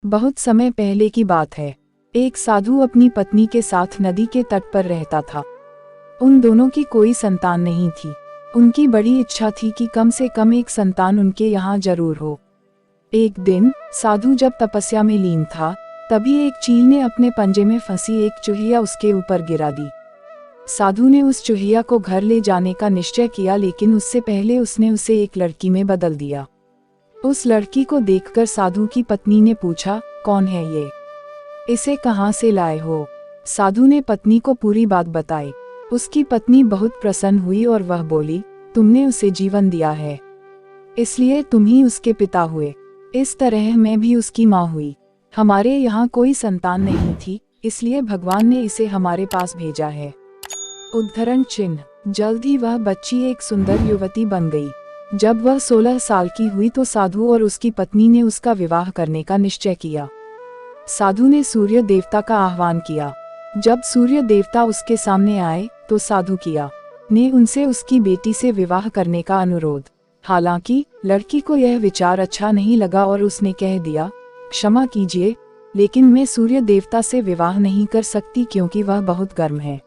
बहुत समय पहले की बात है। एक साधु अपनी पत्नी के साथ नदी के तट पर रहता था। उन दोनों की कोई संतान नहीं थी। उनकी बड़ी इच्छा थी कि कम से कम एक संतान उनके यहाँ जरूर हो। एक दिन साधु जब तपस्या में लीन था, तभी एक चील ने अपने पंजे में फंसी एक चूहिया उसके ऊपर गिरा दी। साधु ने उस चूहिया को घर ले जाने का निश्चय किया, लेकिन उससे पहले उसने उसे एक लड़की में बदल दिया। उस लड़की को देखकर साधु की पत्नी ने पूछा, कौन है ये? इसे कहाँ से लाए हो? साधु ने पत्नी को पूरी बात बताई। उसकी पत्नी बहुत प्रसन्न हुई और वह बोली, तुमने उसे जीवन दिया है, इसलिए तुम ही उसके पिता हुए। इस तरह मैं भी उसकी माँ हुई। हमारे यहाँ कोई संतान नहीं थी, इसलिए भगवान ने इसे हमारे पास भेजा है। उद्धरण चिन्ह। जल्द ही वह बच्ची एक सुंदर युवती बन गई। जब वह 16 साल की हुई तो साधु और उसकी पत्नी ने उसका विवाह करने का निश्चय किया। साधु ने सूर्य देवता का आह्वान किया। जब सूर्य देवता उसके सामने आए तो साधु ने उनसे उसकी बेटी से विवाह करने का अनुरोध। हालांकि लड़की को यह विचार अच्छा नहीं लगा और उसने कह दिया, क्षमा कीजिए, लेकिन मैं सूर्य देवता से विवाह नहीं कर सकती क्योंकि वह बहुत गर्म है।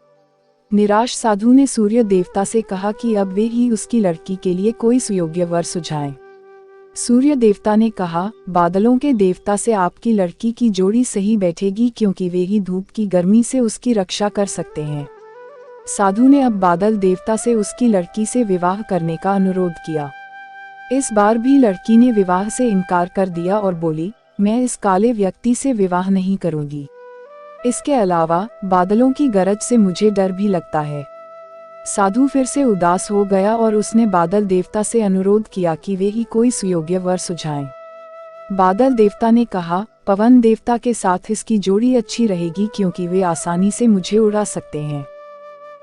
निराश साधु ने सूर्य देवता से कहा कि अब वे ही उसकी लड़की के लिए कोई सुयोग्य वर सुझाएं। सूर्य देवता ने कहा, बादलों के देवता से आपकी लड़की की जोड़ी सही बैठेगी क्योंकि वे ही धूप की गर्मी से उसकी रक्षा कर सकते हैं। साधु ने अब बादल देवता से उसकी लड़की से विवाह करने का अनुरोध किया। इस बार भी लड़की ने विवाह से इनकार कर दिया और बोली, मैं इस काले व्यक्ति से विवाह नहीं करूंगी। इसके अलावा बादलों की गरज से मुझे डर भी लगता है। साधु फिर से उदास हो गया और उसने बादल देवता से अनुरोध किया कि वे ही कोई सुयोग्य वर सुझाएं। बादल देवता ने कहा, पवन देवता के साथ इसकी जोड़ी अच्छी रहेगी क्योंकि वे आसानी से मुझे उड़ा सकते हैं।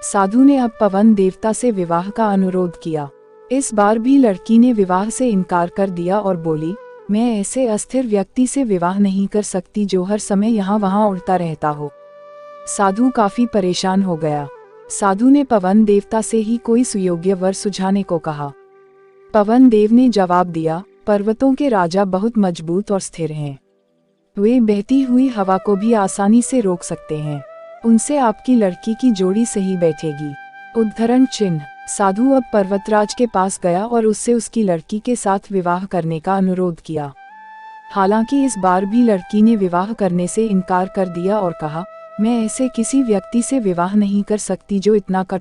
साधु ने अब पवन देवता से विवाह का अनुरोध किया। इस बार भी लड़की ने विवाह से इनकार कर दिया और बोली, मैं ऐसे अस्थिर व्यक्ति से विवाह नहीं कर सकती जो हर समय यहाँ वहाँ उड़ता रहता हो। साधु काफी परेशान हो गया। साधु ने पवन देवता से ही कोई सुयोग्य वर सुझाने को कहा। पवन देव ने जवाब दिया, पर्वतों के राजा बहुत मजबूत और स्थिर हैं। वे बहती हुई हवा को भी आसानी से रोक सकते हैं। उनसे आपकी लड़की की जोड़ी सही बैठेगी। उद्धरण चिन्ह। साधु अब पर्वतराज के पास गया और उससे उसकी लड़की के साथ विवाह करने का अनुरोध किया। हालांकि इस बार भी लड़की ने विवाह करने से इनकार कर दिया और कहा, मैं ऐसे किसी व्यक्ति से विवाह नहीं कर सकती जो इतना